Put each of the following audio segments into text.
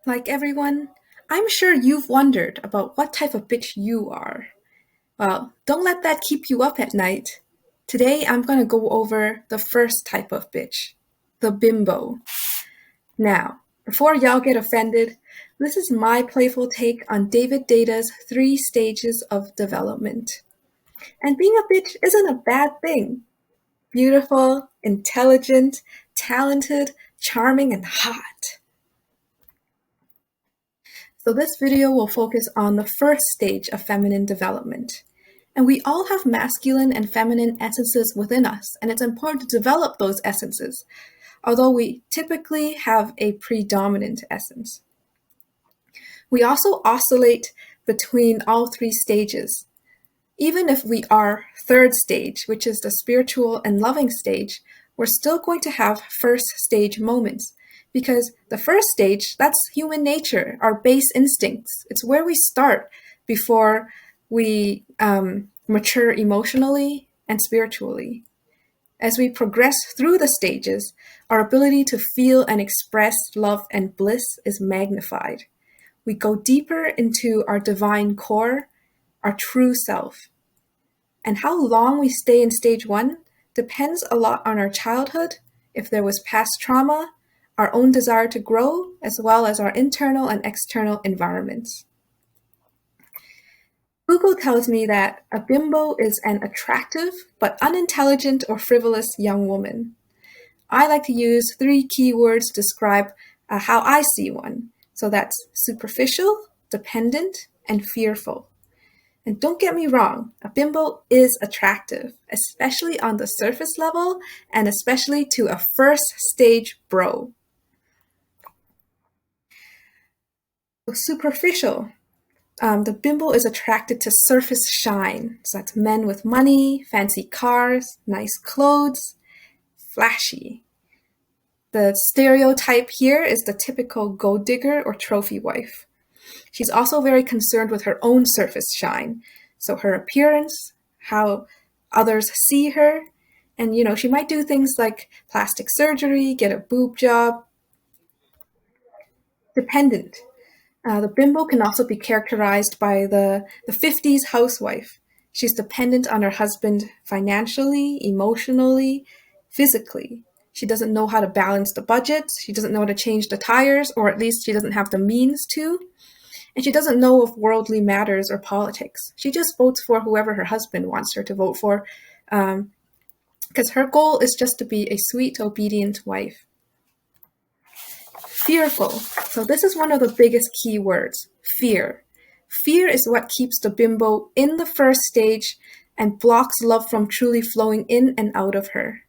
Like everyone, I'm sure you've wondered about what type of bitch you are. Well, don't let that keep you up at night. Today I'm going to go over the first type of bitch, the bimbo. Now, before y'all get offended, this is my playful take on David Deida's 3 stages of development. And being a bitch isn't a bad thing. Beautiful, intelligent, talented, charming, and hot. So this video will focus on the first stage of feminine development. And we all have masculine and feminine essences within us, and it's important to develop those essences, although we typically have a predominant essence. We also oscillate between all 3 stages. Even if we are third stage, which is the spiritual and loving stage, we're still going to have first stage moments. Because the first stage, that's human nature, our base instincts. It's where we start before we mature emotionally and spiritually. As we progress through the stages, our ability to feel and express love and bliss is magnified. We go deeper into our divine core, our true self. And how long we stay in stage 1 depends a lot on our childhood, if there was past trauma, our own desire to grow, as well as our internal and external environments. Google tells me that a bimbo is an attractive but unintelligent or frivolous young woman. I like to use 3 keywords to describe how I see one. So that's superficial, dependent, and fearful. And don't get me wrong, a bimbo is attractive, especially on the surface level and especially to a first stage bro. Superficial. The bimbo is attracted to surface shine. So that's men with money, fancy cars, nice clothes, flashy. The stereotype here is the typical gold digger or trophy wife. She's also very concerned with her own surface shine. So her appearance, how others see her, and she might do things like plastic surgery, get a boob job. Dependent. The bimbo can also be characterized by the 50s housewife. She's dependent on her husband financially, emotionally, physically. She doesn't know how to balance the budget. She doesn't know how to change the tires, or at least she doesn't have the means to. And she doesn't know of worldly matters or politics. She just votes for whoever her husband wants her to vote for, because her goal is just to be a sweet, obedient wife. Fearful. So this is one of the biggest key words, fear. Fear is what keeps the bimbo in the first stage and blocks love from truly flowing in and out of her.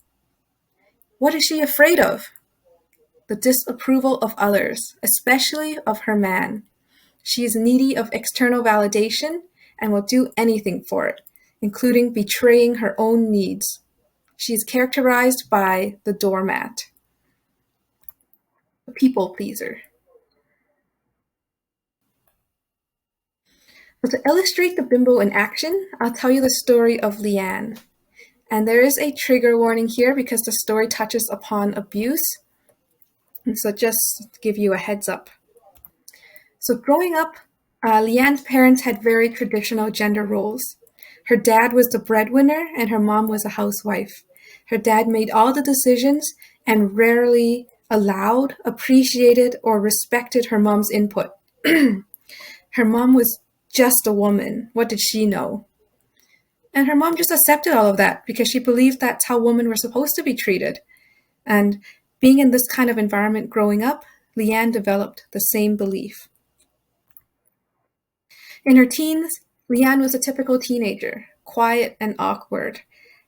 What is she afraid of? The disapproval of others, especially of her man. She is needy of external validation and will do anything for it, including betraying her own needs. She is characterized by the doormat. A people pleaser. So to illustrate the bimbo in action, I'll tell you the story of Leanne. And there is a trigger warning here because the story touches upon abuse. And so just to give you a heads up. So growing up, Leanne's parents had very traditional gender roles. Her dad was the breadwinner and her mom was a housewife. Her dad made all the decisions and rarely allowed, appreciated, or respected her mom's input. Her mom was just a woman. What did she know? And her mom just accepted all of that because she believed that's how women were supposed to be treated. And being in this kind of environment growing up, Leanne developed the same belief. In her teens, Leanne was a typical teenager, quiet and awkward.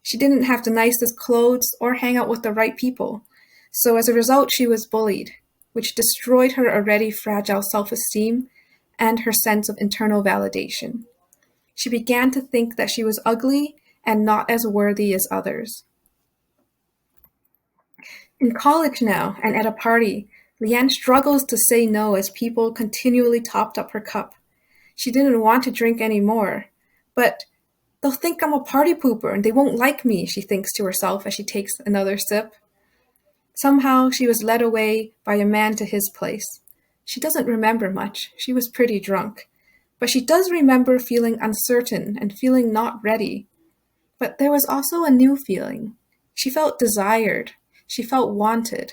She didn't have the nicest clothes or hang out with the right people. So as a result, she was bullied, which destroyed her already fragile self-esteem and her sense of internal validation. She began to think that she was ugly and not as worthy as others. In college now, and at a party, Leanne struggles to say no as people continually topped up her cup. She didn't want to drink anymore, but they'll think I'm a party pooper and they won't like me, she thinks to herself as she takes another sip. Somehow she was led away by a man to his place. She doesn't remember much. She was pretty drunk. But she does remember feeling uncertain and feeling not ready. But there was also a new feeling. She felt desired. She felt wanted.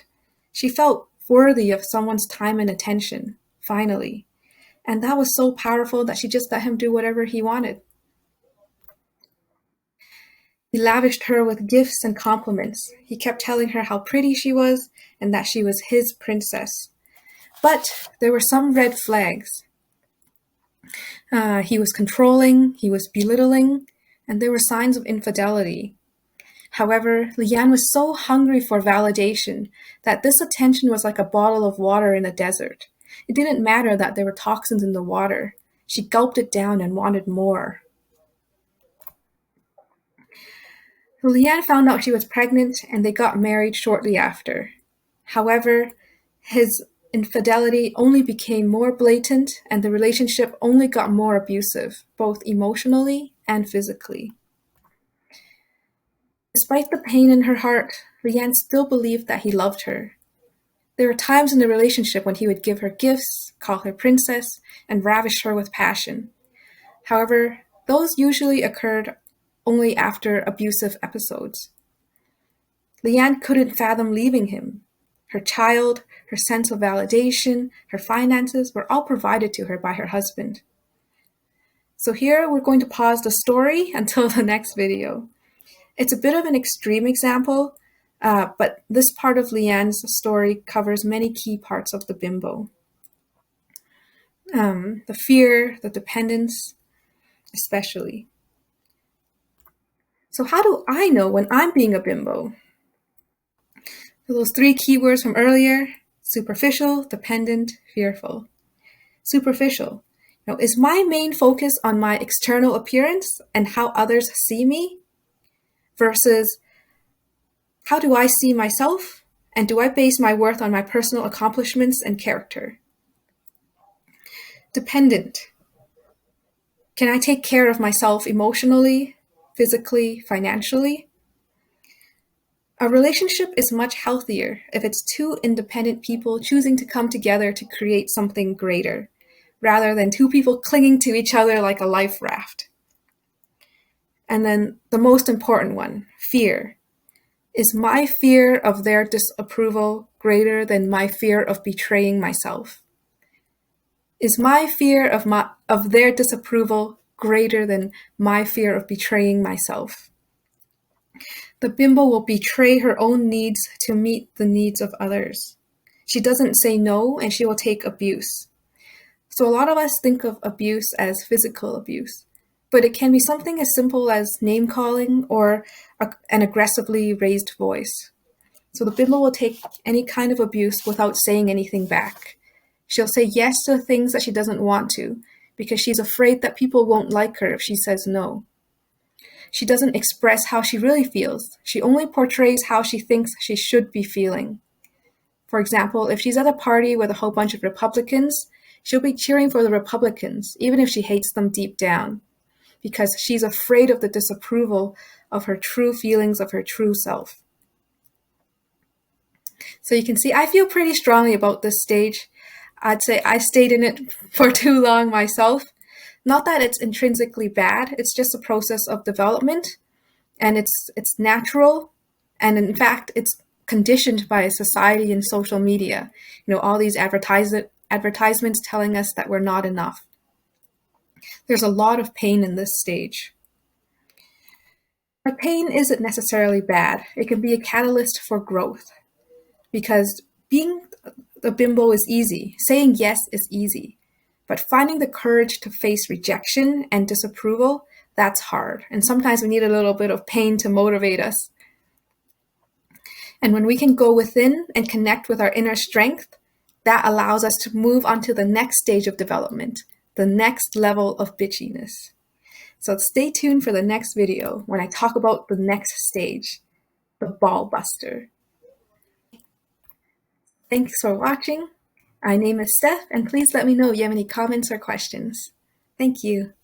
She felt worthy of someone's time and attention, finally. And that was so powerful that she just let him do whatever he wanted. He lavished her with gifts and compliments. He kept telling her how pretty she was and that she was his princess. But there were some red flags. He was controlling, he was belittling, and there were signs of infidelity. However, Leanne was so hungry for validation that this attention was like a bottle of water in a desert. It didn't matter that there were toxins in the water. She gulped it down and wanted more. Leanne found out she was pregnant and they got married shortly after. However, his infidelity only became more blatant and the relationship only got more abusive, both emotionally and physically. Despite the pain in her heart, Leanne still believed that he loved her. There were times in the relationship when he would give her gifts, call her princess, and ravish her with passion. However, those usually occurred only after abusive episodes. Leanne couldn't fathom leaving him. Her child, her sense of validation, her finances were all provided to her by her husband. So here we're going to pause the story until the next video. It's a bit of an extreme example, but this part of Leanne's story covers many key parts of the bimbo. The fear, the dependence, especially. So how do I know when I'm being a bimbo? Those three keywords from earlier: superficial, dependent, fearful. Superficial. Is my main focus on my external appearance and how others see me versus how do I see myself and do I base my worth on my personal accomplishments and character? Dependent. Can I take care of myself emotionally, physically, financially? A relationship is much healthier if it's two independent people choosing to come together to create something greater, rather than two people clinging to each other like a life raft. And then the most important one, fear. Is my fear of their disapproval greater than my fear of betraying myself? Is my fear of their disapproval greater than my fear of betraying myself? The bimbo will betray her own needs to meet the needs of others. She doesn't say no, and she will take abuse. So a lot of us think of abuse as physical abuse, but it can be something as simple as name calling or an aggressively raised voice. So the bimbo will take any kind of abuse without saying anything back. She'll say yes to things that she doesn't want to because she's afraid that people won't like her if she says no. She doesn't express how she really feels. She only portrays how she thinks she should be feeling. For example, if she's at a party with a whole bunch of Republicans, she'll be cheering for the Republicans, even if she hates them deep down, because she's afraid of the disapproval of her true feelings of her true self. So you can see I feel pretty strongly about this stage. I'd say I stayed in it for too long myself. Not that it's intrinsically bad, it's just a process of development, and it's natural, and in fact, it's conditioned by society and social media. All these advertisements telling us that we're not enough. There's a lot of pain in this stage. But pain isn't necessarily bad. It can be a catalyst for growth, because being a bimbo is easy. Saying yes is easy. But finding the courage to face rejection and disapproval, that's hard. And sometimes we need a little bit of pain to motivate us. And when we can go within and connect with our inner strength, that allows us to move on to the next stage of development, the next level of bitchiness. So stay tuned for the next video when I talk about the next stage, the ball buster. Thanks for watching. My name is Steph, and please let me know if you have any comments or questions. Thank you.